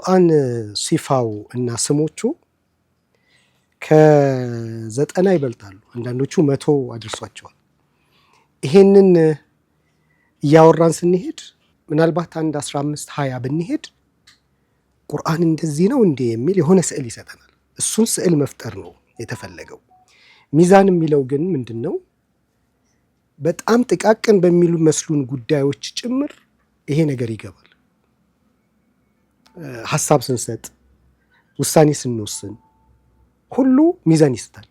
የቁርአን ሲፋው እና ስሞቹ ከ90 ይበልጣሉ። አንዳንዶቹ 100 አድርሷቸዋል። ይሄንን እያወራን ስንሄድ ምናልባት አንድ 15 20 ብንሄድ ቁርአን እንደዚህ ነው እንዴ የሚል የሆነ ስዕል ይሰጠናል። እሱን ስዕል መፍጠር ነው የተፈለገው። ሚዛን የሚለው ግን ምንድነው? በጣም ጥቃቅን በሚሉ መስሉን ጉዳዮች ጭምር ይሄ ነገር ይገባል። ሐሳብ ስንሰጥ፣ ውሳኔ ስንወስን ሁሉ ሚዛን ይስታል።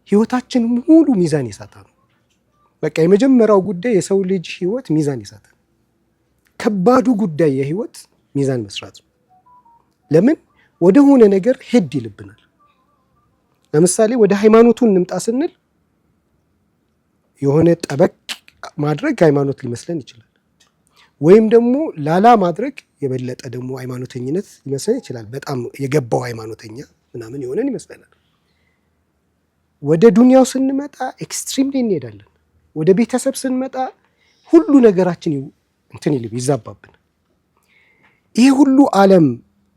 ህይወታችን ሙሉ ሚዛን ይሳታል። በቃ የመጀመሪያው ጉዳይ የሰው ልጅ ህይወት ሚዛን ይሳታል። ከባዱ ጉዳይ የህይወት ሚዛን መስራት ነው። ለምን? ወደ ሆነ ነገር ሄድ ይልብናል። ለምሳሌ ወደ ሃይማኖቱ እንምጣ ስንል የሆነ ጠበቅ ማድረግ ሃይማኖት ሊመስለን ይችላል። ወይም ደግሞ ላላ ማድረግ የበለጠ ደግሞ ሃይማኖተኝነት ሊመስለን ይችላል። በጣም የገባው ሃይማኖተኛ ምናምን የሆነን ይመስለናል። ወደ ዱንያው ስንመጣ ኤክስትሪምሊ እንሄዳለን። ወደ ቤተሰብ ስንመጣ ሁሉ ነገራችን ይዛባብናል። ይሄ ሁሉ ዓለም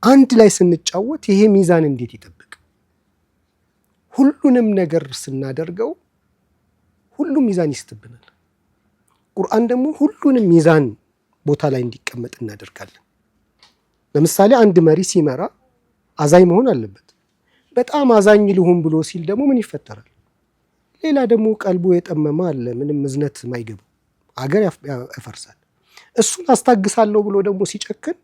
አንድ ላይ ስንጫወት ይሄ ሚዛን እንዴት ይጠብቅ? ሁሉንም ነገር ስናደርገው ሁሉም ሚዛን ይስትብናል። ቁርአን ደግሞ ሁሉንም ሚዛን ቦታ ላይ እንዲቀመጥ እናደርጋለን። ለምሳሌ አንድ መሪ ሲመራ አዛኝ መሆን አለበት። በጣም አዛኝ ልሁን ብሎ ሲል ደግሞ ምን ይፈጠራል? ሌላ ደግሞ ቀልቡ የጠመመ አለ፣ ምንም እዝነት ማይገባው አገር ያፈርሳል። እሱን አስታግሳለሁ ብሎ ደግሞ ሲጨክን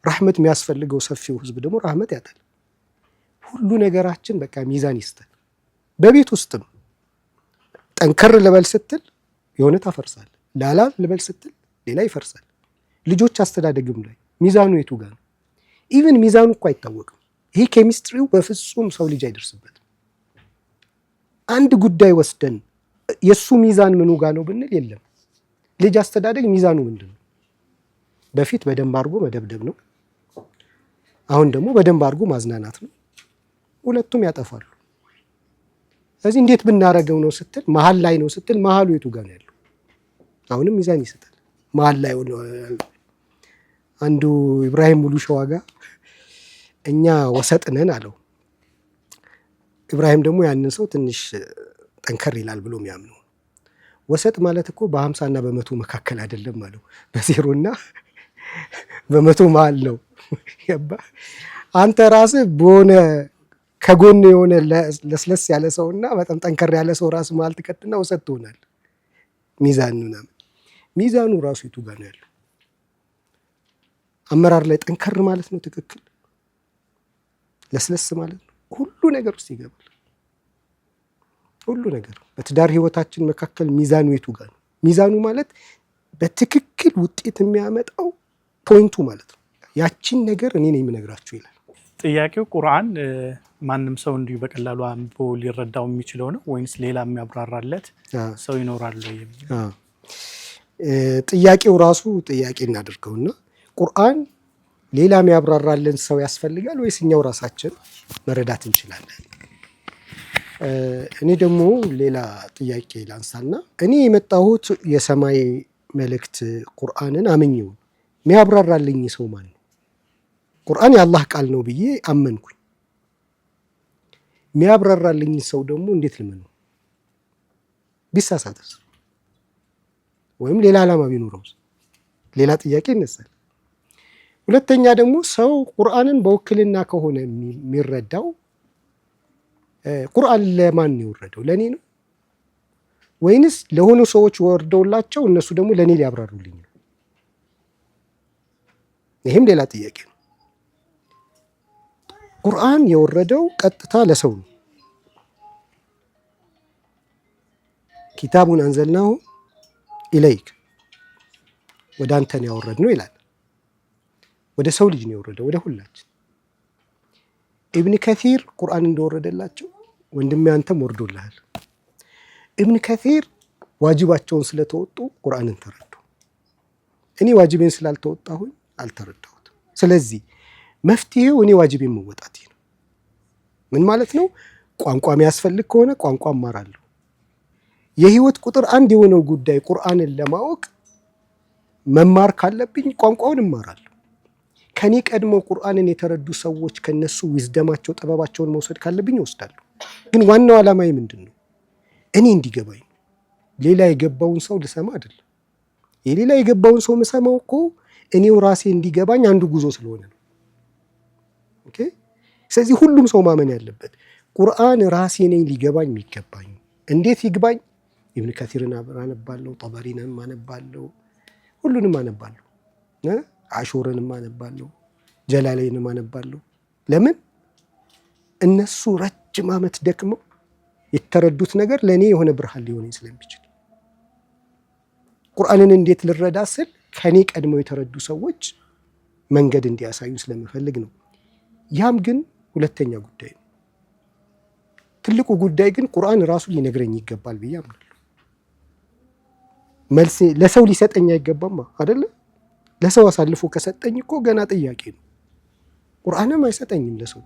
ረህመት የሚያስፈልገው ሰፊው ህዝብ ደግሞ ረህመት ያጣል። ሁሉ ነገራችን በቃ ሚዛን ይስታል። በቤት ውስጥም ጠንከር ልበል ስትል የሆነ ታፈርሳል፣ ላላ ልበል ስትል ሌላ ይፈርሳል። ልጆች አስተዳደግም ላይ ሚዛኑ የቱ ጋር ነው? ኢቭን ሚዛኑ እኮ አይታወቅም። ይሄ ኬሚስትሪው በፍጹም ሰው ልጅ አይደርስበትም። አንድ ጉዳይ ወስደን የሱ ሚዛን ምኑ ጋር ነው ብንል የለም። ልጅ አስተዳደግ ሚዛኑ ምንድን ነው? በፊት በደንብ አድርጎ መደብደብ ነው። አሁን ደግሞ በደንብ አድርጎ ማዝናናት ነው። ሁለቱም ያጠፋሉ። ስለዚህ እንዴት ብናረገው ነው ስትል መሀል ላይ ነው ስትል መሀሉ የቱ ጋር ነው ያለው? አሁንም ሚዛን ይሰጣል። መሀል ላይ ሆኖ አንዱ ኢብራሂም ሙሉ ሸዋጋ እኛ ወሰጥ ነን አለው። ኢብራሂም ደግሞ ያንን ሰው ትንሽ ጠንከር ይላል ብሎ የሚያምነው ወሰጥ ማለት እኮ በ50 እና በ100 መካከል አይደለም አለው። በ0 እና በ100 መሀል ነው። አንተ ራስህ በሆነ ከጎን የሆነ ለስለስ ያለ ሰውና በጣም ጠንከር ያለ ሰው ራስ መሀል ትቀጥና ወሰጥ ትሆናል። ሚዛኑ ራሱ የቱ ጋር ነው ያለው? አመራር ላይ ጠንከር ማለት ነው ትክክል፣ ለስለስ ማለት ነው ሁሉ ነገር ውስጥ ይገባል። ሁሉ ነገር በትዳር ህይወታችን መካከል ሚዛኑ የቱ ጋር ነው? ሚዛኑ ማለት በትክክል ውጤት የሚያመጣው ፖይንቱ ማለት ነው። ያቺን ነገር እኔ ነኝ የምነግራችሁ ይላል ጥያቄው። ቁርአን ማንም ሰው እንዲሁ በቀላሉ አንብቦ ሊረዳው የሚችለው ነው ወይንስ ሌላ የሚያብራራለት ሰው ይኖራል? ጥያቄው ራሱ ጥያቄ እናደርገውና ቁርአን ሌላ የሚያብራራልን ሰው ያስፈልጋል ወይስ እኛው ራሳችን መረዳት እንችላለን? እኔ ደግሞ ሌላ ጥያቄ ላንሳና እኔ የመጣሁት የሰማይ መልእክት ቁርአንን አምኜው የሚያብራራልኝ ሰው ማን ነው? ቁርአን የአላህ ቃል ነው ብዬ አመንኩኝ። የሚያብራራልኝ ሰው ደግሞ እንዴት ልመነው? ቢሳሳትስ? ወይም ሌላ ዓላማ ቢኖረው ሌላ ጥያቄ ይነሳል። ሁለተኛ ደግሞ ሰው ቁርአንን በውክልና ከሆነ የሚረዳው ቁርአን ለማን ነው የወረደው? ለኔ ነው ወይንስ ለሆኑ ሰዎች ወርደውላቸው እነሱ ደግሞ ለኔ ሊያብራሩልኝ ነው? ይሄም ሌላ ጥያቄ ነው። ቁርአን የወረደው ቀጥታ ለሰው ነው። ኪታቡን አንዘልናሁ ኢለይክ ወደ አንተ ነው ያወረድነው ይላል። ወደ ሰው ልጅ ነው የወረደው፣ ወደ ሁላችን። ኢብን ከሲር ቁርአን እንደወረደላቸው ወንድሜ አንተም ወርዶልሃል። ኢብን ከሲር ዋጅባቸውን ስለተወጡ ቁርአንን ተረዱ። እኔ ዋጅቤን ስላልተወጣሁኝ አልተረዳሁትም። ስለዚህ መፍትሄው እኔ ዋጅቤን መወጣት ነው። ምን ማለት ነው? ቋንቋ የሚያስፈልግ ከሆነ ቋንቋ እማራለሁ። የህይወት ቁጥር አንድ የሆነው ጉዳይ ቁርአንን ለማወቅ መማር ካለብኝ ቋንቋውን እማራለሁ። ከኔ ቀድሞ ቁርአንን የተረዱ ሰዎች ከነሱ ዊዝደማቸው ጥበባቸውን መውሰድ ካለብኝ እወስዳለሁ። ግን ዋናው ዓላማዬ ምንድን ነው? እኔ እንዲገባኝ ነው። ሌላ የገባውን ሰው ልሰማ አይደለም። የሌላ የገባውን ሰው የምሰማው እኮ እኔው ራሴ እንዲገባኝ አንዱ ጉዞ ስለሆነ ነው። ኦኬ። ስለዚህ ሁሉም ሰው ማመን ያለበት ቁርአን ራሴ ነኝ ሊገባኝ የሚገባኝ። እንዴት ይግባኝ? ኢብን ከሲርን አነባለሁ፣ ጠበሪንም አነባለሁ፣ ሁሉንም አነባለሁ፣ አሹርንም አነባለሁ፣ ጀላለይንም አነባለሁ። ለምን? እነሱ ረጅም ዓመት ደክመው የተረዱት ነገር ለእኔ የሆነ ብርሃን ሊሆነኝ ስለሚችል ቁርአንን እንዴት ልረዳ ስል ከኔ ቀድመው የተረዱ ሰዎች መንገድ እንዲያሳዩ ስለምፈልግ ነው። ያም ግን ሁለተኛ ጉዳይ ነው። ትልቁ ጉዳይ ግን ቁርአን ራሱ ሊነግረኝ ይገባል ብዬ አምናለሁ። መልስ ለሰው ሊሰጠኝ አይገባማ አይደለ? ለሰው አሳልፎ ከሰጠኝ እኮ ገና ጥያቄ ነው። ቁርአንም አይሰጠኝም ለሰው።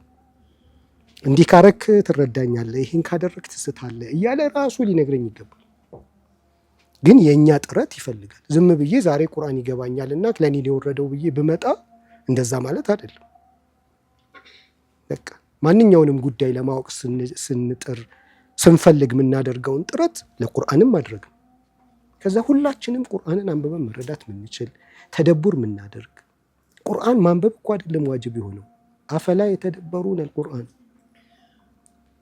እንዲህ ካረክ ትረዳኛለህ፣ ይህን ካደረክ ትስታለህ እያለ ራሱ ሊነግረኝ ይገባል። ግን የእኛ ጥረት ይፈልጋል። ዝም ብዬ ዛሬ ቁርአን ይገባኛልና ለእኔ የወረደው ብዬ ብመጣ እንደዛ ማለት አይደለም። በቃ ማንኛውንም ጉዳይ ለማወቅ ስንጥር ስንፈልግ የምናደርገውን ጥረት ለቁርአንም ማድረግ። ከዛ ሁላችንም ቁርአንን አንብበን መረዳት የምንችል ተደቡር የምናደርግ። ቁርአን ማንበብ እኮ አይደለም ዋጅብ የሆነው፣ አፈላ የተደበሩን አልቁርአን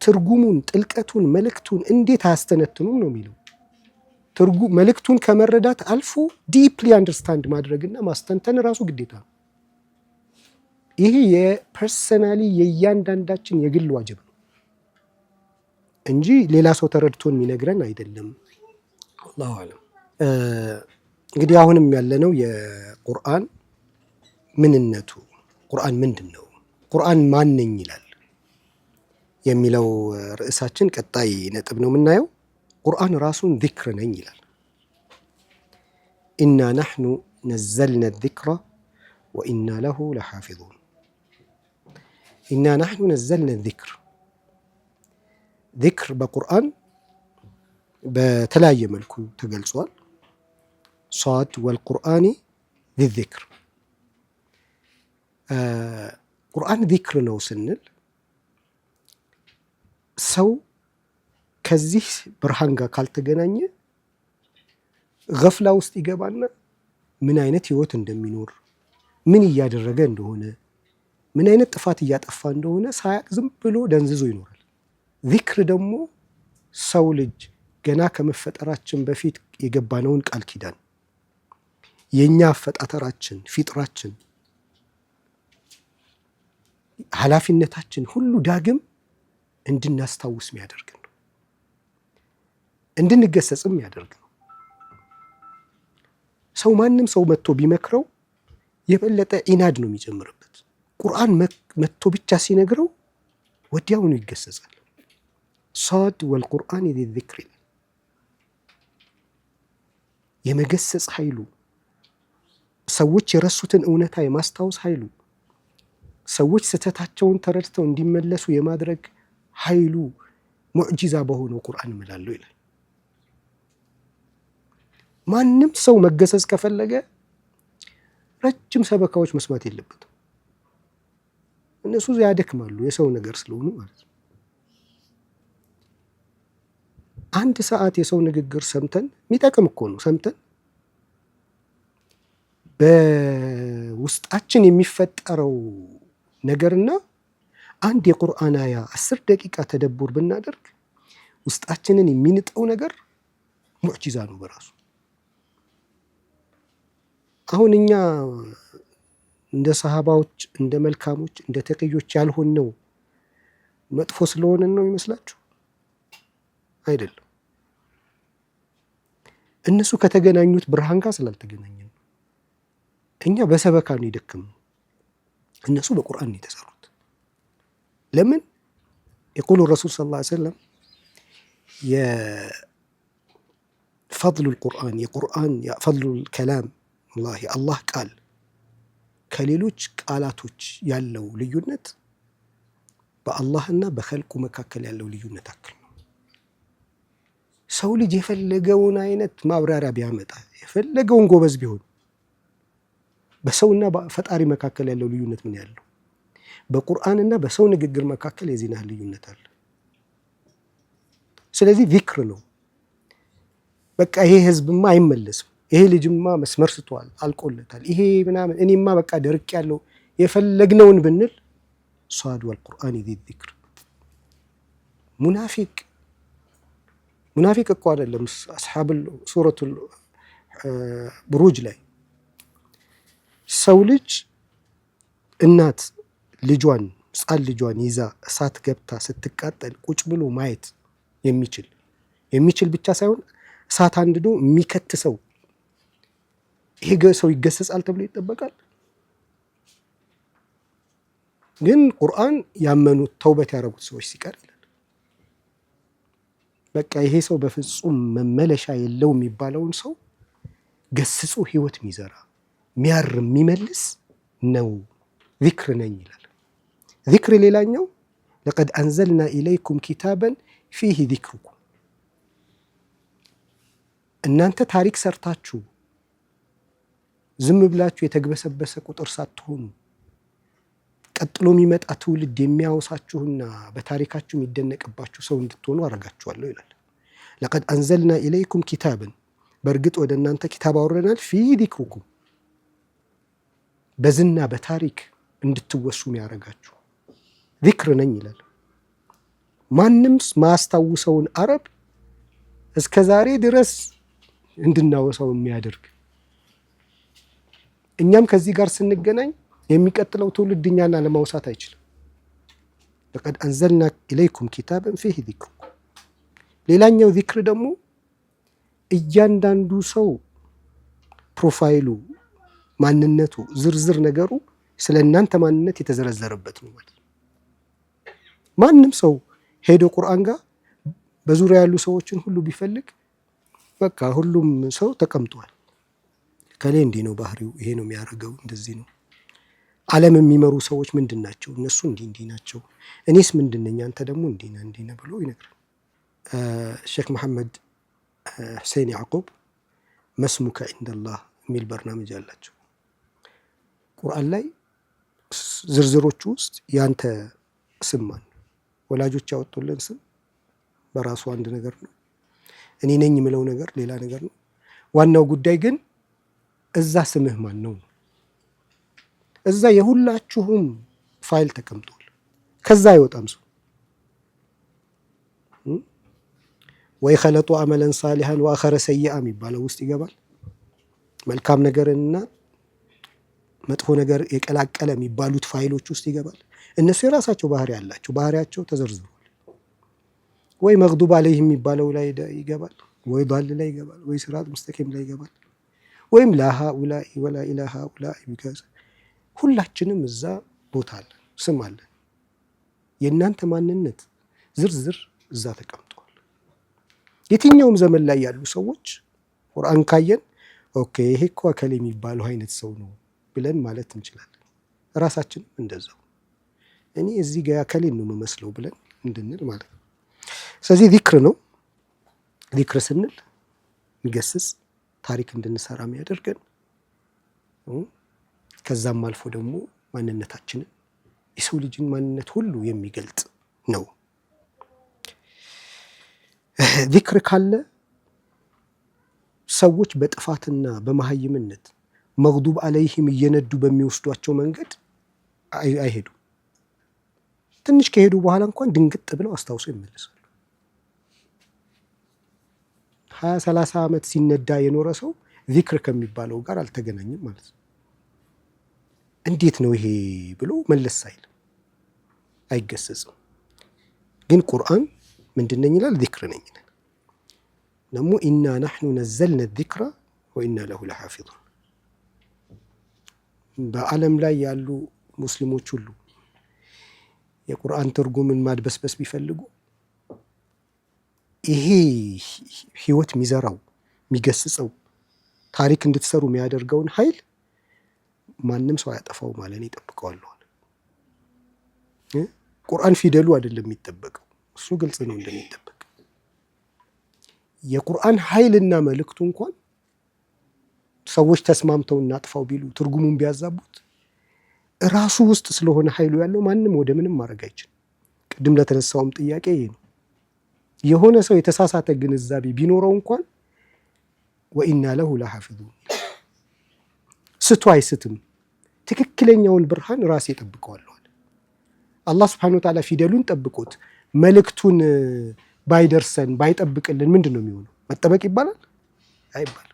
ትርጉሙን፣ ጥልቀቱን፣ መልእክቱን እንዴት አያስተነትኑም ነው የሚለው። መልእክቱን ከመረዳት አልፎ ዲፕሊ አንደርስታንድ ማድረግና ማስተንተን ራሱ ግዴታ ነው። ይሄ የፐርሰናሊ የእያንዳንዳችን የግል ዋጅብ ነው እንጂ ሌላ ሰው ተረድቶን የሚነግረን አይደለም። አላሁ አለም። እንግዲህ አሁንም ያለነው የቁርአን ምንነቱ፣ ቁርአን ምንድን ነው፣ ቁርአን ማን ነኝ ይላል የሚለው ርዕሳችን ቀጣይ ነጥብ ነው የምናየው። ቁርአን ራሱን ዚክር ነኝ ይላል። ኢና ናሕኑ ነዘልና ዚክረ ወኢና ለሁ ለሓፊዙን። ኢና ናሕኑ ነዘልና ዚክር። ዚክር በቁርአን በተለያየ መልኩ ተገልጿል። ሷድ ወልቁርአኒ ዚክር። ቁርአን ዚክር ነው ስንል ሰው ከዚህ ብርሃን ጋር ካልተገናኘ ገፍላ ውስጥ ይገባና ምን አይነት ህይወት እንደሚኖር፣ ምን እያደረገ እንደሆነ፣ ምን አይነት ጥፋት እያጠፋ እንደሆነ ሳያቅ ዝም ብሎ ደንዝዞ ይኖራል። ዚክር ደግሞ ሰው ልጅ ገና ከመፈጠራችን በፊት የገባነውን ቃል ኪዳን፣ የኛ አፈጣጠራችን፣ ፊጥራችን፣ ኃላፊነታችን ሁሉ ዳግም እንድናስታውስ የሚያደርግ ነው። እንድንገሰጽም ያደርግ ነው። ሰው ማንም ሰው መጥቶ ቢመክረው የበለጠ ኢናድ ነው የሚጨምርበት። ቁርአን መጥቶ ብቻ ሲነግረው ወዲያውኑ ይገሰጻል። ሷድ ወልቁርአን ዚክር ይላል። የመገሰጽ ኃይሉ፣ ሰዎች የረሱትን እውነታ የማስታወስ ኃይሉ፣ ሰዎች ስህተታቸውን ተረድተው እንዲመለሱ የማድረግ ኃይሉ ሙዕጂዛ በሆነው ቁርአን እምላለሁ ይላል። ማንም ሰው መገሰጽ ከፈለገ ረጅም ሰበካዎች መስማት የለበትም። እነሱ ያደክማሉ፣ የሰው ነገር ስለሆኑ ማለት ነው። አንድ ሰዓት የሰው ንግግር ሰምተን የሚጠቅም እኮ ነው ሰምተን በውስጣችን የሚፈጠረው ነገርና አንድ የቁርአን አያ 10 ደቂቃ ተደቡር ብናደርግ ውስጣችንን የሚንጠው ነገር ሙዕጂዛ ነው በራሱ። አሁን እኛ እንደ ሰሃባዎች፣ እንደ መልካሞች፣ እንደ ተቅዮች ያልሆነው መጥፎ ስለሆነ ነው ይመስላችሁ? አይደለም። እነሱ ከተገናኙት ብርሃን ጋር ስላልተገናኘ ነው። እኛ በሰበካ ነው የደከምነው፣ እነሱ በቁርአን ነው የተሰሩት። ለምን? የቁሉ ረሱል ሰለላሁ ዐለይሂ ወሰለም የፈድሉል ቁርአን የቁርአን ፈድሉል ከላም የአላህ ቃል ከሌሎች ቃላቶች ያለው ልዩነት በአላህና በኸልቁ መካከል ያለው ልዩነት አክል ነው። ሰው ልጅ የፈለገውን አይነት ማብራሪያ ቢያመጣ፣ የፈለገውን ጎበዝ ቢሆን በሰውና በፈጣሪ መካከል ያለው ልዩነት ምን ያለው? በቁርአንና በሰው ንግግር መካከል የዚህን ያህል ልዩነት አለ። ስለዚህ ዚክር ነው። በቃ ይሄ ህዝብማ አይመለስም፣ ይሄ ልጅማ መስመር ስቷል፣ አልቆለታል፣ ይሄ ምናምን እኔማ በቃ ደርቅ ያለው የፈለግነውን ብንል ሷድ ወልቁርአን ዚክር ሙናፊቅ እኮ አይደለም። አስሐብ ሱረቱል ብሩጅ ላይ ሰው ልጅ እናት ልጇን ህፃን ልጇን ይዛ እሳት ገብታ ስትቃጠል ቁጭ ብሎ ማየት የሚችል ብቻ ሳይሆን እሳት አንድዶ የሚከት ሰው ይሄ ሰው ይገሰጻል ተብሎ ይጠበቃል። ግን ቁርአን ያመኑት ተውበት ያደረጉት ሰዎች ሲቀር ይላል። በቃ ይሄ ሰው በፍጹም መመለሻ የለው የሚባለውን ሰው ገስጾ ህይወት የሚዘራ የሚያርም የሚመልስ ነው ዚክር ነኝ ይላል። ዚክር ሌላኛው ለቀድ አንዘልና ኢለይኩም ኪታበን ፊህ ዚክሩኩም፣ እናንተ ታሪክ ሰርታችሁ ዝም ብላችሁ የተግበሰበሰ ቁጥር ሳትሆኑ ቀጥሎ የሚመጣ ትውልድ የሚያወሳችሁና በታሪካችሁ የሚደነቅባችሁ ሰው እንድትሆኑ አረጋችኋለሁ ይላል። ለቀድ አንዘልና ኢለይኩም ኪታበን፣ በእርግጥ ወደ እናንተ ኪታብ አውርደናል፣ ፊህ ዚክሩኩም፣ በዝና በታሪክ እንድትወሱ የሚያረጋችሁ ዚክር ነኝ ይላል። ማንም ማያስታውሰውን አረብ እስከ ዛሬ ድረስ እንድናወሳው የሚያደርግ፣ እኛም ከዚህ ጋር ስንገናኝ የሚቀጥለው ትውልድ እኛን ለማውሳት አይችልም። ለቀድ አንዘልና ኢለይኩም ኪታበን ፊህ ዚክሩኩም። ሌላኛው ዚክር ደግሞ እያንዳንዱ ሰው ፕሮፋይሉ፣ ማንነቱ፣ ዝርዝር ነገሩ ስለ እናንተ ማንነት የተዘረዘረበት ነው ማለት ነው። ማንም ሰው ሄዶ ቁርአን ጋር በዙሪያ ያሉ ሰዎችን ሁሉ ቢፈልግ በቃ ሁሉም ሰው ተቀምጧል። ከሌ እንዲህ ነው ባህሪው፣ ይሄ ነው የሚያደርገው፣ እንደዚህ ነው። ዓለም የሚመሩ ሰዎች ምንድን ናቸው? እነሱ እንዲህ ናቸው። እኔስ ምንድን ነኝ? አንተ ደግሞ እንዲህ ነህ ብሎ ይነግራል። ሼክ መሐመድ ሁሴን ያዕቁብ መስሙከ ኢንደላህ የሚል በርናምጅ አላቸው። ቁርአን ላይ ዝርዝሮቹ ውስጥ ያንተ ስም ማን ነው? ወላጆች ያወጡልን ስም በራሱ አንድ ነገር ነው። እኔ ነኝ የምለው ነገር ሌላ ነገር ነው። ዋናው ጉዳይ ግን እዛ ስምህ ማን ነው? እዛ የሁላችሁም ፋይል ተቀምጧል። ከዛ አይወጣም ሰው። ወይ ኸለጡ አመለን ሳሊሃን ወአኸረ ሰይአ የሚባለው ውስጥ ይገባል። መልካም ነገርንና መጥፎ ነገር የቀላቀለ የሚባሉት ፋይሎች ውስጥ ይገባል። እነሱ የራሳቸው ባህሪ ያላቸው፣ ባህሪያቸው ተዘርዝሯል። ወይ መግዱብ አለይህ የሚባለው ላይ ይገባል፣ ወይ ዳል ላይ ይገባል፣ ወይ ሲራጥ ሙስተቂም ላይ ይገባል፣ ወይም ላ ሃኡላኢ ወላ ኢላ ሃኡላኢ ቢካዝ ሁላችንም እዛ ቦታ አለን፣ ስም አለን። የእናንተ ማንነት ዝርዝር እዛ ተቀምጠዋል። የትኛውም ዘመን ላይ ያሉ ሰዎች ቁርአን ካየን ኦኬ ይሄ እኮ እከሌ የሚባለው አይነት ሰው ነው ብለን ማለት እንችላለን። ራሳችንም እንደዛው እኔ እዚህ ጋር እከሌን ነው የምመስለው ብለን እንድንል ማለት ነው። ስለዚህ ዚክር ነው። ዚክር ስንል የሚገስጽ ታሪክ እንድንሰራ የሚያደርገን፣ ከዛም አልፎ ደግሞ ማንነታችንን የሰው ልጅን ማንነት ሁሉ የሚገልጥ ነው። ዚክር ካለ ሰዎች በጥፋትና በመሀይምነት መግዱብ አለይህም እየነዱ በሚወስዷቸው መንገድ አይሄዱም። ትንሽ ከሄዱ በኋላ እንኳን ድንግጥ ብለው አስታውሰው ይመለሳሉ። 20-30 ዓመት ሲነዳ የኖረ ሰው ዚክር ከሚባለው ጋር አልተገናኘም ማለት ነው። እንዴት ነው ይሄ ብሎ መለስ አይልም፣ አይገሰጽም። ግን ቁርአን ምንድን ነኝ ይላል? ዚክር ነኝ ይላል። ደግሞ ኢና ናሕኑ ነዘልና ዚክራ ወኢና ለሁ ለሓፊዙን። በዓለም ላይ ያሉ ሙስሊሞች ሁሉ የቁርአን ትርጉምን ማድበስበስ ቢፈልጉ ይሄ ህይወት የሚዘራው የሚገስጸው ታሪክ እንድትሰሩ የሚያደርገውን ኃይል ማንም ሰው አያጠፋው ማለት ነው። ይጠብቀዋል። ቁርአን ፊደሉ አይደለም የሚጠበቀው፣ እሱ ግልጽ ነው እንደሚጠበቅ። የቁርአን ኃይልና መልእክቱ እንኳን ሰዎች ተስማምተው እናጥፋው ቢሉ ትርጉሙን ቢያዛቡት ራሱ ውስጥ ስለሆነ ኃይሉ ያለው ማንም ወደ ምንም ማድረግ አይችልም። ቅድም ለተነሳውም ጥያቄ ይሄ ነው። የሆነ ሰው የተሳሳተ ግንዛቤ ቢኖረው እንኳን ወኢና ለሁ ለሐፊዙን ስቶ አይስትም። ትክክለኛውን ብርሃን ራሴ ጠብቀዋለሁ። አላህ ሱብሓነሁ ወተዓላ ፊደሉን ጠብቆት መልእክቱን ባይደርሰን ባይጠብቅልን ምንድን ነው የሚሆነው? መጠበቅ ይባላል? አይባልም።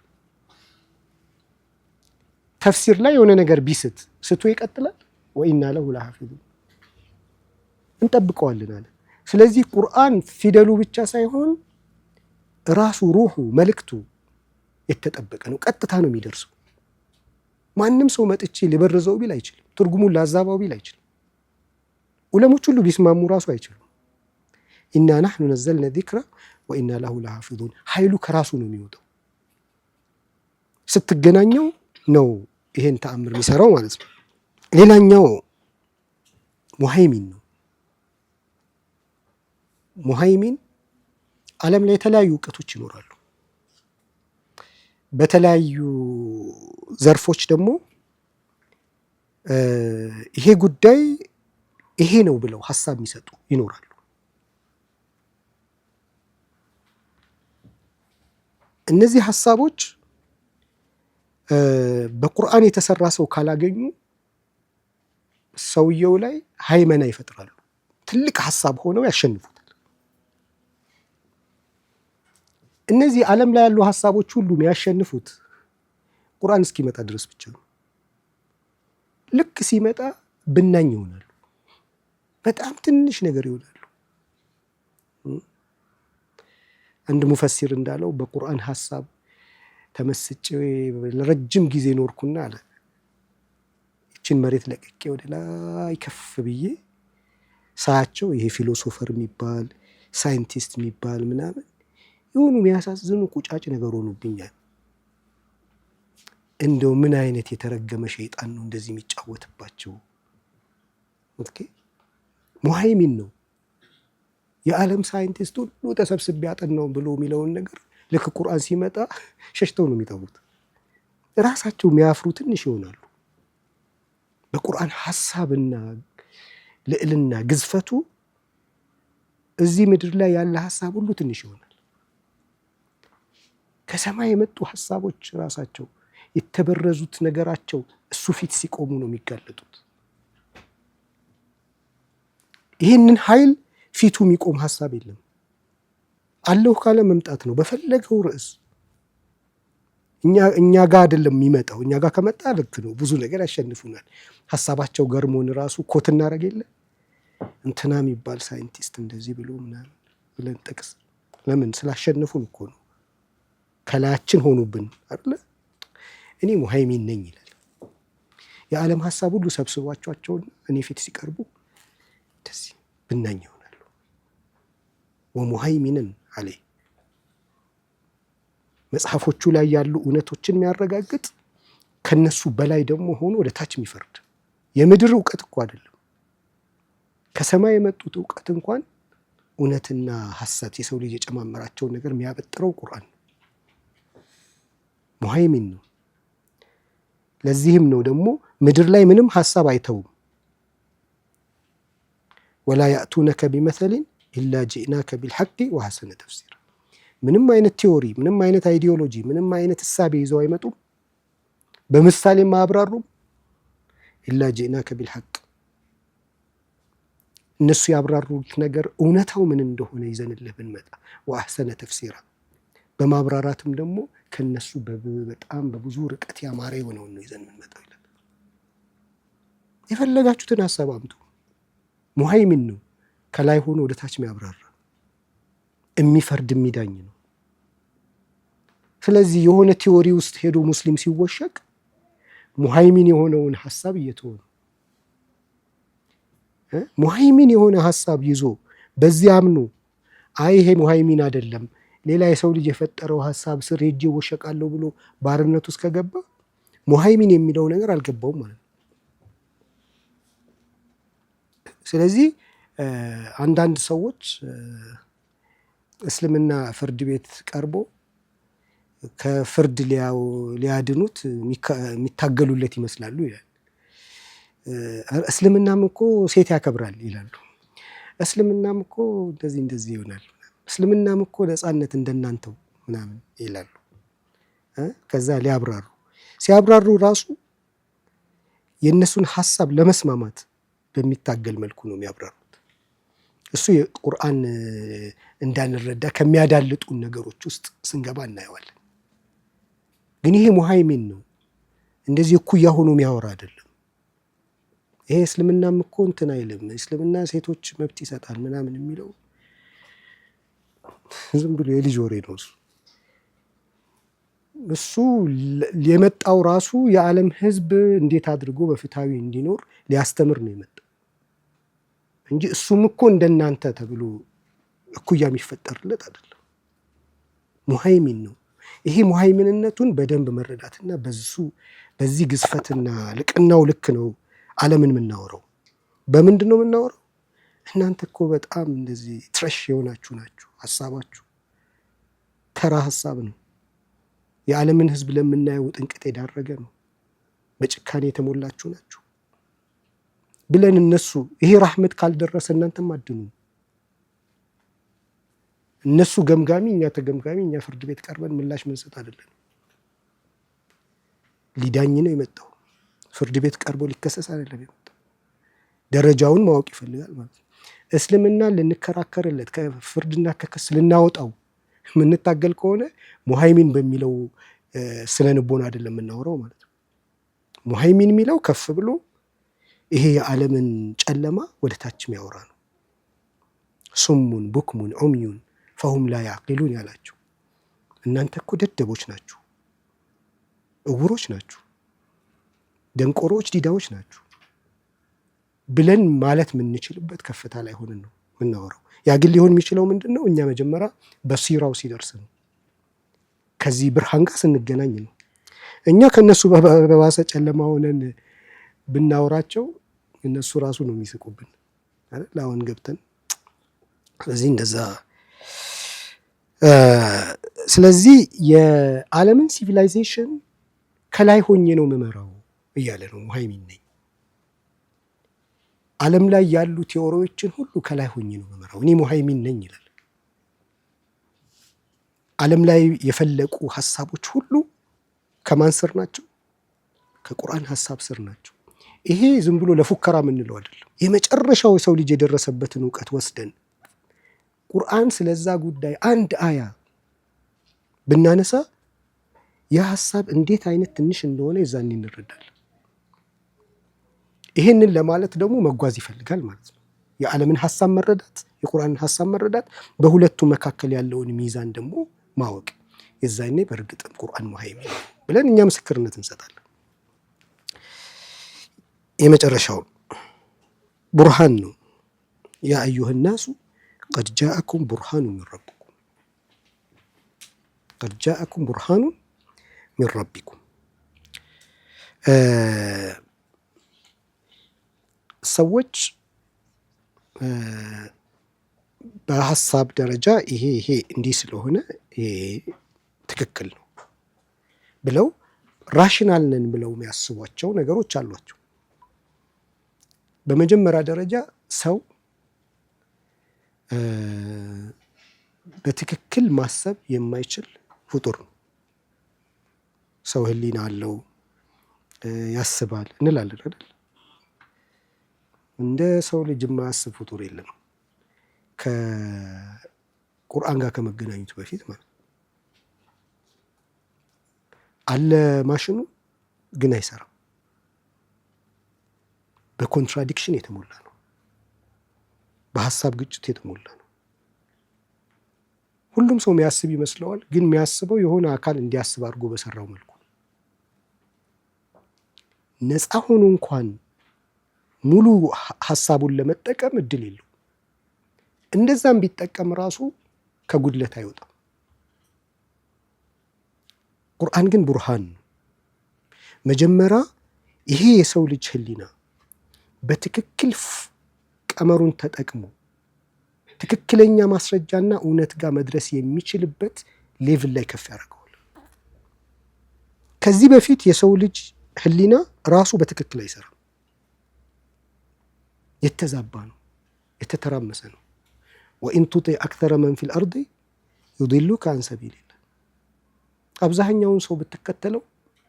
ተፍሲር ላይ የሆነ ነገር ቢስት ስቶ ይቀጥላል? ወኢና ለሁ ለሐፊዙን እንጠብቀዋለን አለ። ስለዚህ ቁርአን ፊደሉ ብቻ ሳይሆን ራሱ ሩሑ መልእክቱ የተጠበቀ ነው። ቀጥታ ነው የሚደርሰው። ማንም ሰው መጥቼ ሊበርዘው ቢል አይችልም። ትርጉሙን ላዛባው ቢል አይችልም። ዑለሞች ሁሉ ቢስማሙ ራሱ አይችሉም። ኢና ናሕኑ ነዘልነ ዚክረ ወኢና ለሁ ለሐፊዙን ኃይሉ ከራሱ ነው የሚወጣው። ስትገናኘው ነው ይሄን ተአምር የሚሰራው ማለት ነው። ሌላኛው ሙሀይሚን ነው። ሙሀይሚን ዓለም ላይ የተለያዩ እውቀቶች ይኖራሉ። በተለያዩ ዘርፎች ደግሞ ይሄ ጉዳይ ይሄ ነው ብለው ሀሳብ የሚሰጡ ይኖራሉ። እነዚህ ሀሳቦች በቁርአን የተሰራ ሰው ካላገኙ ሰውየው ላይ ሃይመና ይፈጥራሉ። ትልቅ ሀሳብ ሆነው ያሸንፉታል። እነዚህ ዓለም ላይ ያሉ ሀሳቦች ሁሉ የሚያሸንፉት ቁርአን እስኪመጣ ድረስ ብቻ ነው። ልክ ሲመጣ ብናኝ ይሆናሉ። በጣም ትንሽ ነገር ይሆናሉ። አንድ ሙፈሲር እንዳለው በቁርአን ሀሳብ ተመስጬ ለረጅም ጊዜ ኖርኩና አለ ይችን መሬት ለቅቄ ወደ ላይ ከፍ ብዬ ሳያቸው ይሄ ፊሎሶፈር የሚባል ሳይንቲስት የሚባል ምናምን የሆኑ የሚያሳዝኑ ቁጫጭ ነገር ሆኑብኛል። እንደው ምን አይነት የተረገመ ሸይጣን ነው እንደዚህ የሚጫወትባቸው? ኦኬ ሙሀይሚን ነው የዓለም ሳይንቲስት ሁሉ ተሰብስቤ ያጠናው ብሎ የሚለውን ነገር ልክ ቁርአን ሲመጣ ሸሽተው ነው የሚጠቡት። ራሳቸው የሚያፍሩ ትንሽ ይሆናሉ። በቁርአን ሐሳብና ልዕልና ግዝፈቱ እዚህ ምድር ላይ ያለ ሐሳብ ሁሉ ትንሽ ይሆናል። ከሰማይ የመጡ ሐሳቦች ራሳቸው የተበረዙት ነገራቸው እሱ ፊት ሲቆሙ ነው የሚጋለጡት። ይህንን ኃይል ፊቱ የሚቆም ሐሳብ የለም። አለሁ ካለ መምጣት ነው በፈለገው ርዕስ። እኛ ጋር አይደለም የሚመጣው። እኛ ጋር ከመጣ ልክ ነው፣ ብዙ ነገር ያሸንፉናል። ሐሳባቸው ገርሞን ራሱ ኮት እናደርግ የለ እንትና የሚባል ሳይንቲስት እንደዚህ ብሎ ምናምን ብለን ጥቅስ ለምን ስላሸነፉን እኮ ነው። ከላያችን ሆኑብን አይደለ? እኔ ሙሀይሚን ነኝ ይላል። የዓለም ሐሳብ ሁሉ ሰብስቧቸውና እኔ ፊት ሲቀርቡ እንደዚህ ብናኝ ይሆናሉ። ወሙሀይሚንን አለይ መጽሐፎቹ ላይ ያሉ እውነቶችን የሚያረጋግጥ ከነሱ በላይ ደግሞ ሆኖ ወደ ታች የሚፈርድ የምድር እውቀት እኮ አይደለም፣ ከሰማይ የመጡት እውቀት እንኳን እውነትና ሐሰት የሰው ልጅ የጨማመራቸውን ነገር የሚያበጥረው ቁርአን ነው። ሙሀይሚን ነው። ለዚህም ነው ደግሞ ምድር ላይ ምንም ሐሳብ አይተውም። ወላ ያእቱነከ ቢመሰሊን ኢላ ጂእናከ ቢልሐቂ ወሐሰነ ተፍሲራ። ምንም አይነት ቲዎሪ፣ ምንም አይነት አይዲዮሎጂ፣ ምንም አይነት እሳቤ ይዘው አይመጡም። በምሳሌም አያብራሩም። ኢላ ጂእናከ ቢልሐቅ፣ እነሱ ያብራሩት ነገር እውነታው ምን እንደሆነ ይዘንልህ ብንመጣ፣ ወአሕሰነ ተፍሲራ፣ በማብራራትም ደግሞ ከነሱ በጣም በብዙ ርቀት ያማረ የሆነውን ነው ይዘን የምንመጣው ይላል። የፈለጋችሁትን ሀሳብ አምጡ። ሙሀይሚን ነው። ከላይ ሆኖ ወደ ታች የሚያብራራ የሚፈርድ የሚዳኝ ነው። ስለዚህ የሆነ ቲዎሪ ውስጥ ሄዶ ሙስሊም ሲወሸቅ ሙሀይሚን የሆነውን ሀሳብ እየተወ ነው። ሙሀይሚን የሆነ ሀሳብ ይዞ በዚህ አምኖ አይ ይሄ ሙሀይሚን አይደለም ሌላ የሰው ልጅ የፈጠረው ሀሳብ ስር ሄጄ ወሸቃለሁ ብሎ ባርነት ውስጥ ከገባ ሙሀይሚን የሚለው ነገር አልገባውም ማለት ነው። ስለዚህ አንዳንድ ሰዎች እስልምና ፍርድ ቤት ቀርቦ ከፍርድ ሊያድኑት የሚታገሉለት ይመስላሉ ይላል። እስልምናም እኮ ሴት ያከብራል ይላሉ። እስልምናም እኮ እንደዚህ ይሆናል። እስልምናም እኮ ነፃነት እንደናንተው ምናምን ይላሉ። ከዛ ሲያብራሩ ራሱ የእነሱን ሀሳብ ለመስማማት በሚታገል መልኩ ነው የሚያብራሩት። እሱ የቁርአን እንዳንረዳ ከሚያዳልጡን ነገሮች ውስጥ ስንገባ እናየዋለን። ግን ይሄ ሙሃይሚን ነው፣ እንደዚህ እኩያ ሆኖ የሚያወራ አይደለም። ይሄ እስልምናም እኮ እንትን አይልም፣ እስልምና ሴቶች መብት ይሰጣል ምናምን የሚለው ዝም ብሎ የልጅ ወሬ ነው። እሱ የመጣው ራሱ የዓለም ሕዝብ እንዴት አድርጎ በፍትሃዊ እንዲኖር ሊያስተምር ነው የመጣው እንጂ እሱም እኮ እንደናንተ ተብሎ እኩያ የሚፈጠርለት አይደለም። ሙሃይሚን ነው። ይሄ ሙሃይሚንነቱን በደንብ መረዳትና በዚህ ግዝፈትና ልቅናው ልክ ነው ዓለምን የምናወራው። በምንድን ነው የምናወራው? እናንተ እኮ በጣም እንደዚህ ትረሽ የሆናችሁ ናችሁ፣ ሀሳባችሁ ተራ ሀሳብ ነው፣ የዓለምን ህዝብ ለምናየው ጥንቅጥ የዳረገ ነው፣ በጭካኔ የተሞላችሁ ናችሁ ብለን እነሱ ይሄ ራህመት ካልደረሰ እናንተም አድኑ። እነሱ ገምጋሚ፣ እኛ ተገምጋሚ፣ እኛ ፍርድ ቤት ቀርበን ምላሽ መንሰጥ አይደለም። ሊዳኝ ነው የመጣው፣ ፍርድ ቤት ቀርቦ ሊከሰስ አይደለም የመጣው። ደረጃውን ማወቅ ይፈልጋል ማለት ነው። እስልምና ልንከራከርለት ከፍርድና ከክስ ልናወጣው የምንታገል ከሆነ ሙሃይሚን በሚለው ስነ ልቦና አይደለም የምናወራው ማለት ነው። ሙሃይሚን የሚለው ከፍ ብሎ ይሄ የዓለምን ጨለማ ወደ ታች የሚያወራ ነው። ሱሙን ቡክሙን ዑምዩን ፈሁም ላ ያዕቂሉን ያላቸው እናንተ እኮ ደደቦች ናችሁ፣ እውሮች ናችሁ፣ ደንቆሮች፣ ዲዳዎች ናችሁ ብለን ማለት የምንችልበት ከፍታ ላይ ሆነን ነው የምናወራው። ያ ግን ሊሆን የሚችለው ምንድን ነው? እኛ መጀመሪያ በሲራው ሲደርስ ነው፣ ከዚህ ብርሃን ጋር ስንገናኝ ነው። እኛ ከነሱ በባሰ ጨለማ ሆነን ብናወራቸው እነሱ ራሱ ነው የሚስቁብን አይደል? አሁን ገብተን ስለዚህ እንደዛ ስለዚህ የዓለምን ሲቪላይዜሽን ከላይ ሆኜ ነው የምመራው እያለ ነው ሙሃይሚን ነኝ። ዓለም ላይ ያሉ ቴዎሪዎችን ሁሉ ከላይ ሆኜ ነው የምመራው፣ እኔ ሙሃይሚን ነኝ ይላል። ዓለም ላይ የፈለቁ ሀሳቦች ሁሉ ከማን ስር ናቸው? ከቁርአን ሀሳብ ስር ናቸው። ይሄ ዝም ብሎ ለፉከራ የምንለው አይደለም። የመጨረሻው የሰው ልጅ የደረሰበትን እውቀት ወስደን ቁርአን ስለዛ ጉዳይ አንድ አያ ብናነሳ የሀሳብ እንዴት አይነት ትንሽ እንደሆነ የዛኔ እንረዳለን። ይሄንን ለማለት ደግሞ መጓዝ ይፈልጋል ማለት ነው። የዓለምን ሀሳብ መረዳት፣ የቁርአንን ሀሳብ መረዳት፣ በሁለቱ መካከል ያለውን ሚዛን ደግሞ ማወቅ። የዛኔ በእርግጥም ቁርአን ሙሃይሚን ብለን እኛ ምስክርነት እንሰጣለን። የመጨረሻው ቡርሃን ነው። ያ አዩሃ ናሱ ቀድ ጃአኩም ቡርሃኑ ሚን ረቢኩም፣ ቀድ ጃአኩም ቡርሃኑ ሚን ረቢኩም። ሰዎች በሀሳብ ደረጃ ይሄ እንዲህ ስለሆነ ይሄ ትክክል ነው ብለው ራሽናል ነን ብለው የሚያስቧቸው ነገሮች አሏቸው። በመጀመሪያ ደረጃ ሰው በትክክል ማሰብ የማይችል ፍጡር ነው። ሰው ህሊና አለው፣ ያስባል እንላለን አይደል? እንደ ሰው ልጅ የማያስብ ፍጡር የለም ከቁርአን ጋር ከመገናኘቱ በፊት ማለት አለ። ማሽኑ ግን አይሰራም። በኮንትራዲክሽን የተሞላ ነው። በሀሳብ ግጭት የተሞላ ነው። ሁሉም ሰው የሚያስብ ይመስለዋል፣ ግን የሚያስበው የሆነ አካል እንዲያስብ አድርጎ በሰራው መልኩ ነፃ ሆኖ እንኳን ሙሉ ሀሳቡን ለመጠቀም እድል የለው። እንደዛም ቢጠቀም ራሱ ከጉድለት አይወጣም። ቁርአን ግን ቡርሃን ነው። መጀመሪያ ይሄ የሰው ልጅ ህሊና በትክክል ቀመሩን ተጠቅሞ ትክክለኛ ማስረጃና እውነት ጋር መድረስ የሚችልበት ሌቭል ላይ ከፍ ያደርገዋል። ከዚህ በፊት የሰው ልጅ ህሊና ራሱ በትክክል አይሰራም። የተዛባ ነው፣ የተተራመሰ ነው። ወኢን ቱጢዕ አክተረ መን ፊል አርድ ዩዲሉከ አን ሰቢልላህ። አብዛኛውን ሰው ብትከተለው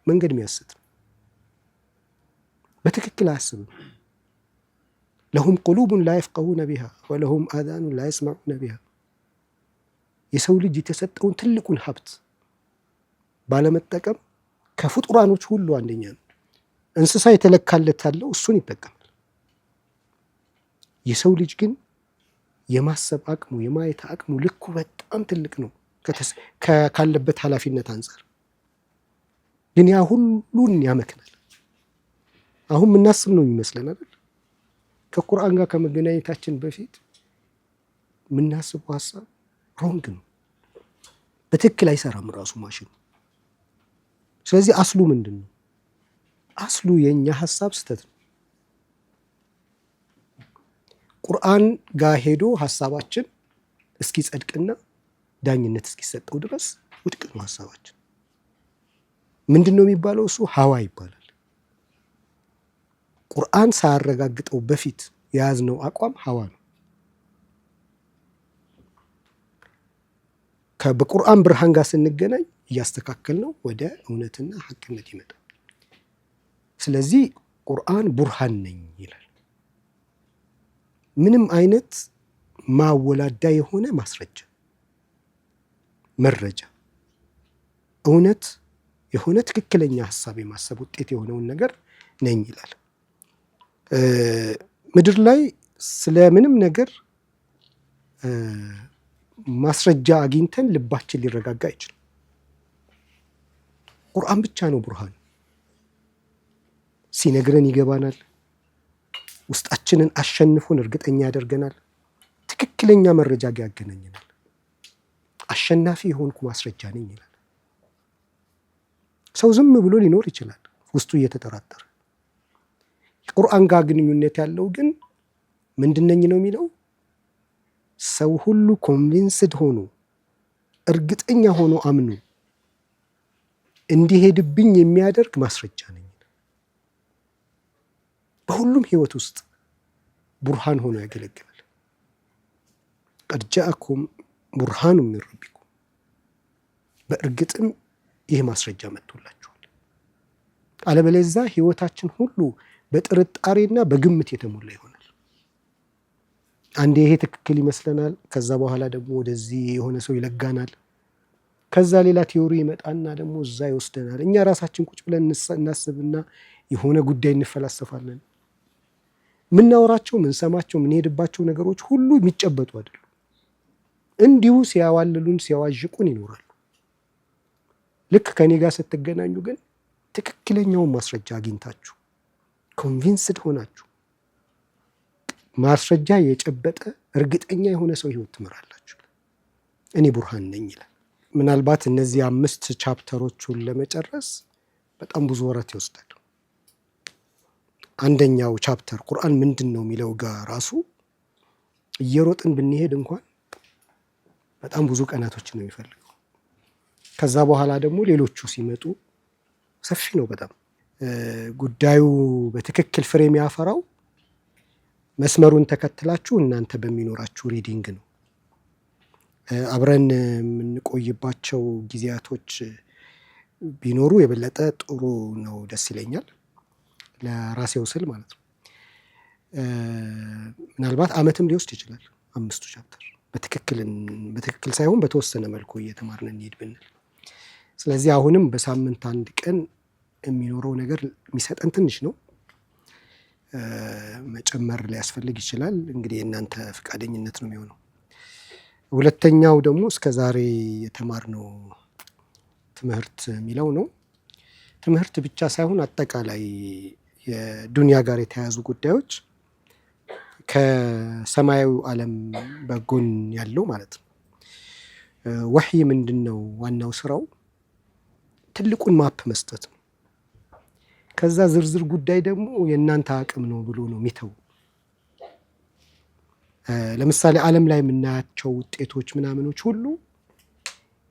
መንገድ የሚያስት ነው። በትክክል አያስብም። ለሁም ቁሉቡን ላ የፍቀሁነ ቢሃ ወለሁም አዛኑን ላ የስመዑነ ቢሃ። የሰው ልጅ የተሰጠውን ትልቁን ሀብት ባለመጠቀም ከፍጡራኖች ሁሉ አንደኛ ነው። እንስሳ የተለካለት አለው፣ እሱን ይጠቀማል። የሰው ልጅ ግን የማሰብ አቅሙ የማየት አቅሙ ልኩ በጣም ትልቅ ነው ካለበት ኃላፊነት አንጻር። ግን ያ ሁሉን ያመክናል። አሁን የምናስብ ነው የሚመስለን አይደል? ከቁርአን ጋር ከመገናኘታችን በፊት የምናስበው ሀሳብ ሮንግ ነው። በትክክል አይሰራም ራሱ ማሽኑ። ስለዚህ አስሉ ምንድን ነው? አስሉ የእኛ ሀሳብ ስህተት ነው። ቁርአን ጋር ሄዶ ሀሳባችን እስኪጸድቅና ዳኝነት እስኪሰጠው ድረስ ውድቅ ነው ሀሳባችን። ምንድን ነው የሚባለው? እሱ ሀዋ ይባላል። ቁርአን ሳያረጋግጠው በፊት የያዝነው አቋም ሀዋ ነው። በቁርአን ብርሃን ጋር ስንገናኝ እያስተካከል ነው ወደ እውነትና ሐቅነት ይመጣል። ስለዚህ ቁርአን ቡርሃን ነኝ ይላል። ምንም አይነት ማወላዳ የሆነ ማስረጃ፣ መረጃ፣ እውነት የሆነ ትክክለኛ ሀሳብ የማሰብ ውጤት የሆነውን ነገር ነኝ ይላል። ምድር ላይ ስለምንም ነገር ማስረጃ አግኝተን ልባችን ሊረጋጋ አይችልም። ቁርአን ብቻ ነው ቡርሃን። ሲነግረን ይገባናል፣ ውስጣችንን አሸንፎን እርግጠኛ ያደርገናል፣ ትክክለኛ መረጃ ጋር ያገናኘናል። አሸናፊ የሆንኩ ማስረጃ ነኝ ይላል። ሰው ዝም ብሎ ሊኖር ይችላል ውስጡ እየተጠራጠረ። የቁርአን ጋር ግንኙነት ያለው ግን ምንድነኝ ነው የሚለው? ሰው ሁሉ ኮንቪንስድ ሆኖ እርግጠኛ ሆኖ አምኖ እንዲሄድብኝ የሚያደርግ ማስረጃ ነኝ። በሁሉም ህይወት ውስጥ ቡርሃን ሆኖ ያገለግላል። ቀድ ጃአኩም ቡርሃኑ ሚን ረቢኩም፣ በእርግጥም ይህ ማስረጃ መጥቶላችኋል። አለበለዚያ ህይወታችን ሁሉ በጥርጣሬና በግምት የተሞላ ይሆናል። አንዴ ይሄ ትክክል ይመስለናል፣ ከዛ በኋላ ደግሞ ወደዚህ የሆነ ሰው ይለጋናል፣ ከዛ ሌላ ቲዮሪ ይመጣና ደግሞ እዛ ይወስደናል። እኛ ራሳችን ቁጭ ብለን እናስብና የሆነ ጉዳይ እንፈላሰፋለን። ምናወራቸው፣ ምንሰማቸው፣ ምንሄድባቸው ነገሮች ሁሉ የሚጨበጡ አይደሉም። እንዲሁ ሲያዋልሉን ሲያዋዥቁን ይኖራሉ። ልክ ከኔ ጋር ስትገናኙ ግን ትክክለኛውን ማስረጃ አግኝታችሁ ኮንቪንስድ ሆናችሁ ማስረጃ የጨበጠ እርግጠኛ የሆነ ሰው ህይወት ትመራላችሁ። እኔ ቡርሃን ነኝ ይላል። ምናልባት እነዚህ 5 ቻፕተሮቹን ለመጨረስ በጣም ብዙ ወራት ይወስዳል። አንደኛው ቻፕተር ቁርአን ምንድን ነው የሚለው ጋር ራሱ እየሮጥን ብንሄድ እንኳን በጣም ብዙ ቀናቶችን ነው የሚፈልገው። ከዛ በኋላ ደግሞ ሌሎቹ ሲመጡ ሰፊ ነው በጣም። ጉዳዩ በትክክል ፍሬ የሚያፈራው መስመሩን ተከትላችሁ እናንተ በሚኖራችሁ ሪዲንግ ነው። አብረን የምንቆይባቸው ጊዜያቶች ቢኖሩ የበለጠ ጥሩ ነው፣ ደስ ይለኛል። ለራሴው ስል ማለት ነው። ምናልባት ዓመትም ሊወስድ ይችላል 5ቱ ቻፕተር በትክክል ሳይሆን በተወሰነ መልኩ እየተማርን እንሄድ ብንል። ስለዚህ አሁንም በሳምንት 1 ቀን የሚኖረው ነገር የሚሰጠን ትንሽ ነው። መጨመር ሊያስፈልግ ይችላል። እንግዲህ የእናንተ ፈቃደኝነት ነው የሚሆነው። ሁለተኛው ደግሞ እስከዛሬ የተማርነው ትምህርት የሚለው ነው። ትምህርት ብቻ ሳይሆን አጠቃላይ የዱንያ ጋር የተያያዙ ጉዳዮች ከሰማያዊ ዓለም በጎን ያለው ማለት ነው። ወህይ ምንድን ነው? ዋናው ስራው ትልቁን ማፕ መስጠት ነው። ከዛ ዝርዝር ጉዳይ ደግሞ የእናንተ አቅም ነው ብሎ ነው የሚተው። ለምሳሌ ዓለም ላይ የምናያቸው ውጤቶች ምናምኖች ሁሉ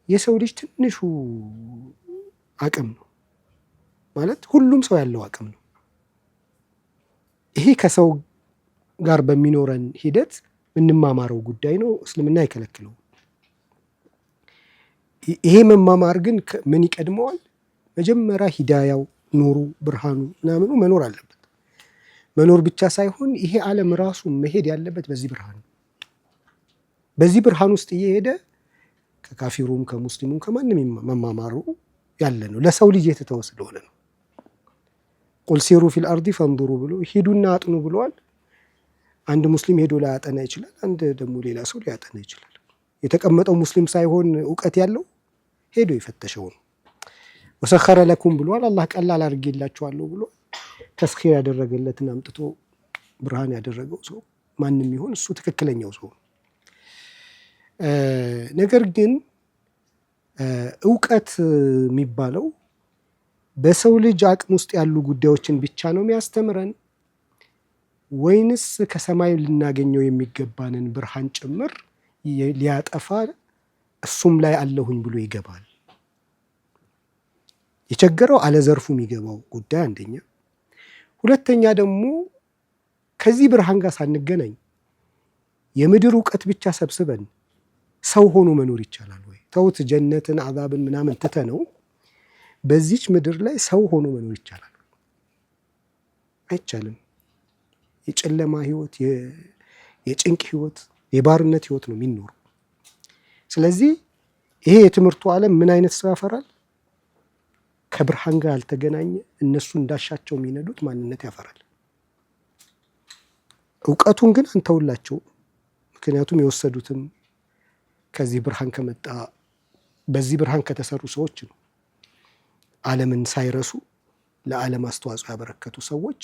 የሰው ልጅ ትንሹ አቅም ነው። ማለት ሁሉም ሰው ያለው አቅም ነው። ይሄ ከሰው ጋር በሚኖረን ሂደት የምንማማረው ጉዳይ ነው። እስልምና አይከለክለው። ይሄ መማማር ግን ምን ይቀድመዋል? መጀመሪያ ሂዳያው፣ ኑሩ፣ ብርሃኑ ምናምኑ መኖር አለበት። መኖር ብቻ ሳይሆን ይሄ ዓለም ራሱ መሄድ ያለበት በዚህ ብርሃን፣ በዚህ ብርሃን ውስጥ እየሄደ ከካፊሩም ከሙስሊሙም ከማንም መማማሩ ያለ ነው። ለሰው ልጅ የተተወ ስለሆነ ነው። ቁል ሲሩ ፊል አርዲ ፈንዱሩ ብሎ ሂዱና አጥኑ ብለዋል። አንድ ሙስሊም ሄዶ ላያጠና ይችላል። አንድ ደግሞ ሌላ ሰው ሊያጠና ይችላል። የተቀመጠው ሙስሊም ሳይሆን እውቀት ያለው ሄዶ የፈተሸው ነው። ወሰኸረ ለኩም ብሏል። አላህ ቀላል አድርጌላችኋለሁ ብሎ ተስኺር ያደረገለትን አምጥቶ ብርሃን ያደረገው ሰው ማንም ይሆን እሱ ትክክለኛው ሰው ነው። ነገር ግን እውቀት የሚባለው በሰው ልጅ አቅም ውስጥ ያሉ ጉዳዮችን ብቻ ነው የሚያስተምረን ወይንስ ከሰማይ ልናገኘው የሚገባንን ብርሃን ጭምር ሊያጠፋ እሱም ላይ አለሁኝ ብሎ ይገባል? የቸገረው አለዘርፉ የሚገባው ጉዳይ አንደኛ። ሁለተኛ ደግሞ ከዚህ ብርሃን ጋር ሳንገናኝ የምድር እውቀት ብቻ ሰብስበን ሰው ሆኖ መኖር ይቻላል ወይ? ተውት ጀነትን አዛብን ምናምን ትተነው በዚች ምድር ላይ ሰው ሆኖ መኖር ይቻላል? አይቻልም። የጨለማ ህይወት፣ የጭንቅ ህይወት፣ የባርነት ህይወት ነው የሚኖሩ። ስለዚህ ይሄ የትምህርቱ ዓለም ምን አይነት ሰው ያፈራል? ከብርሃን ጋር ያልተገናኘ እነሱ እንዳሻቸው የሚነዱት ማንነት ያፈራል። እውቀቱን ግን አንተውላቸው። ምክንያቱም የወሰዱትም ከዚህ ብርሃን ከመጣ በዚህ ብርሃን ከተሰሩ ሰዎች ነው። ዓለምን ሳይረሱ ለዓለም አስተዋጽኦ ያበረከቱ ሰዎች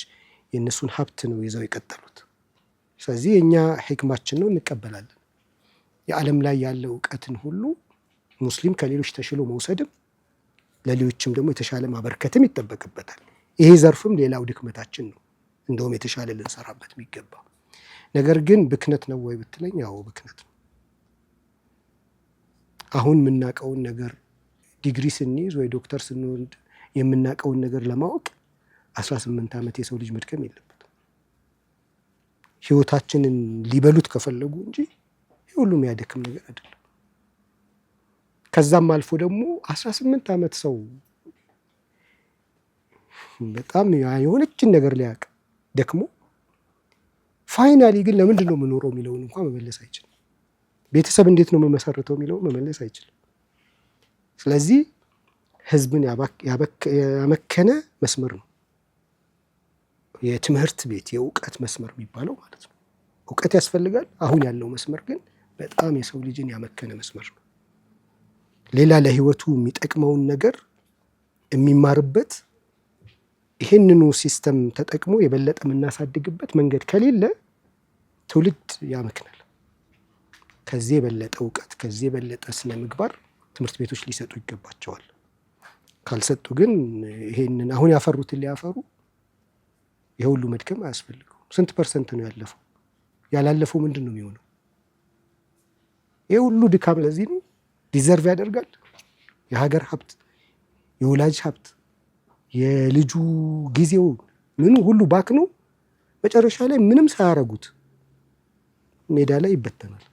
የእነሱን ሀብት ነው ይዘው የቀጠሉት። ስለዚህ የእኛ ሕክማችን ነው፣ እንቀበላለን። የዓለም ላይ ያለ እውቀትን ሁሉ ሙስሊም ከሌሎች ተሽሎ መውሰድም ለሌሎችም ደግሞ የተሻለ ማበርከትም ይጠበቅበታል። ይሄ ዘርፍም ሌላው ድክመታችን ነው፣ እንደውም የተሻለ ልንሰራበት የሚገባ ነገር። ግን ብክነት ነው ወይ ብትለኝ፣ ያው ብክነት ነው። አሁን የምናውቀውን ነገር ዲግሪ ስንይዝ ወይ ዶክተር ስንወልድ የምናውቀውን ነገር ለማወቅ 18 ዓመት የሰው ልጅ መድከም የለበትም። ህይወታችንን ሊበሉት ከፈለጉ እንጂ ይህ ሁሉ የሚያደክም ነገር አይደለም። ከዛም አልፎ ደግሞ 18 ዓመት ሰው በጣም የሆነችን ነገር ሊያውቅ ደክሞ ፋይናሊ ግን ለምንድን ነው የምኖረው የሚለውን እንኳን መመለስ አይችልም። ቤተሰብ እንዴት ነው የምመሰርተው የሚለውን መመለስ አይችልም። ስለዚህ ህዝብን ያመከነ መስመር ነው የትምህርት ቤት የእውቀት መስመር የሚባለው ማለት ነው። እውቀት ያስፈልጋል። አሁን ያለው መስመር ግን በጣም የሰው ልጅን ያመከነ መስመር ነው። ሌላ ለህይወቱ የሚጠቅመውን ነገር የሚማርበት ይህንኑ ሲስተም ተጠቅሞ የበለጠ የምናሳድግበት መንገድ ከሌለ ትውልድ ያመክናል። ከዚህ የበለጠ እውቀት፣ ከዚህ የበለጠ ስነ ምግባር ትምህርት ቤቶች ሊሰጡ ይገባቸዋል። ካልሰጡ ግን ይሄንን አሁን ያፈሩትን ሊያፈሩ ይሄ ሁሉ መድከም አያስፈልገው። ስንት ፐርሰንት ነው ያለፈው? ያላለፈው ምንድን ነው የሚሆነው? ይሄ ሁሉ ድካም ለዚህ ነው ዲዘርቭ ያደርጋል? የሀገር ሀብት፣ የወላጅ ሀብት፣ የልጁ ጊዜው ምኑ ሁሉ ባክኖ መጨረሻ ላይ ምንም ሳያረጉት ሜዳ ላይ ይበተናል።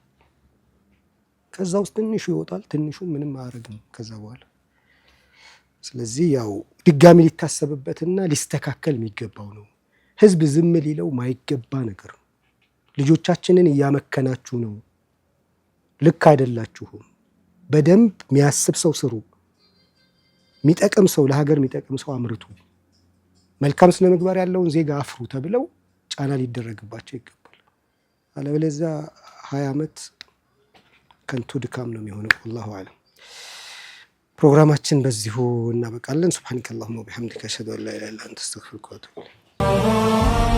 ከዛ ውስጥ ትንሹ ይወጣል፣ ትንሹ ምንም አያረግም ከዛ በኋላ። ስለዚህ ያው ድጋሚ ሊታሰብበትና ሊስተካከል የሚገባው ነው። ህዝብ ዝም ሊለው ማይገባ ነገር ነው። ልጆቻችንን እያመከናችሁ ነው፣ ልክ አይደላችሁም፣ በደንብ የሚያስብ ሰው ስሩ፣ የሚጠቅም ሰው ለሀገር የሚጠቅም ሰው አምርቱ፣ መልካም ስነ ምግባር ያለውን ዜጋ አፍሩ ተብለው ጫና ሊደረግባቸው ይገባል። አለበለዚያ 20 ዓመት ከንቱ ድካም ነው የሚሆነው። ወላሁ አለም። ፕሮግራማችን በዚሁ እናበቃለን። ሱብሃነከ አላሁመ ወቢሐምዲከ አሽሀዱ አን ላ ኢላሀ ኢላ አንተ አስተግፊሩከ ወአቱቡ ኢለይክ።